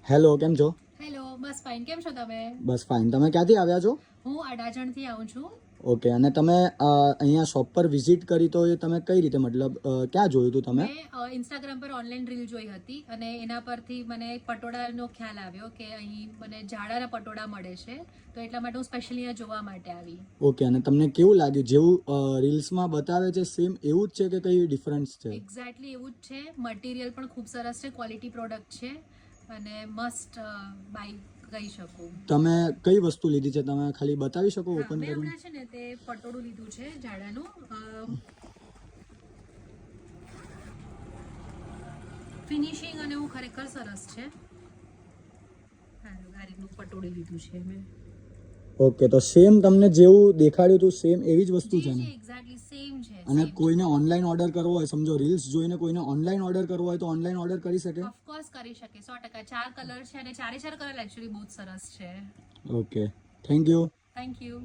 Hello, કેમ છો? Hello, બસ fine. કેમ છો તમે? બસ ફાઇન. તમે ક્યાંથી આવ્યા છો? હું અડાજણથી આવું છું. ઓકે, અને તમે અહીંયા શોપ પર વિઝિટ કરી તો એ તમે કઈ રીતે, મતલબ ક્યાં જોયું હતું તમે? મેં ઇન્સ્ટાગ્રામ પર ઓનલાઈન રીલ જોઈ હતી અને એના પરથી મને પટોળાનો ખ્યાલ આવ્યો કે અહીં મને જાડાના પટોળા મળે છે, તો એટલા માટે હું સ્પેશિયલી અહીંયા જોવા માટે આવી. ઓકે, અને તમને કેવું લાગ્યું? જેવું રીલ્સમાં બતાવે છે સેમ એવું જ છે કે કઈ ડિફરન્સ છે? એક્ઝેક્ટલી એવું જ છે. મટીરિયલ પણ ખૂબ સરસ છે, ક્વોલિટી પ્રોડક્ટ છે અને મસ્ટ બાય કહી શકું. તમે કઈ વસ્તુ લીધી છે? તમે ખાલી બતાવી શકો ઓપન મેં કરીને? હમણાં છે ને તે પટોળું લીધું છે જાડાનું. ફિનિશિંગ અને એવું ખરેખર સરસ છે. આ રીતનું પટોળું લીધું છે મેં. ઓકે, તો સેમ તમને જેવું દેખાડ્યું હતું સેમ એવી જ વસ્તુ છે ને? એક્ઝેક્ટલી સેમ છે. અને કોઈને ઓનલાઈન ઓર્ડર કરવો હોય, સમજો રીલ્સ જોઈને કોઈને ઓનલાઈન ઓર્ડર કરવો હોય તો ઓનલાઈન ઓર્ડર કરી શકે? ઓફકોર્સ કરી શકે, 100%. 4 કલર છે અને ચારે ચાર કલર એકચ્યુઅલી બહુ જ સરસ છે. Okay, thank you. Thank you.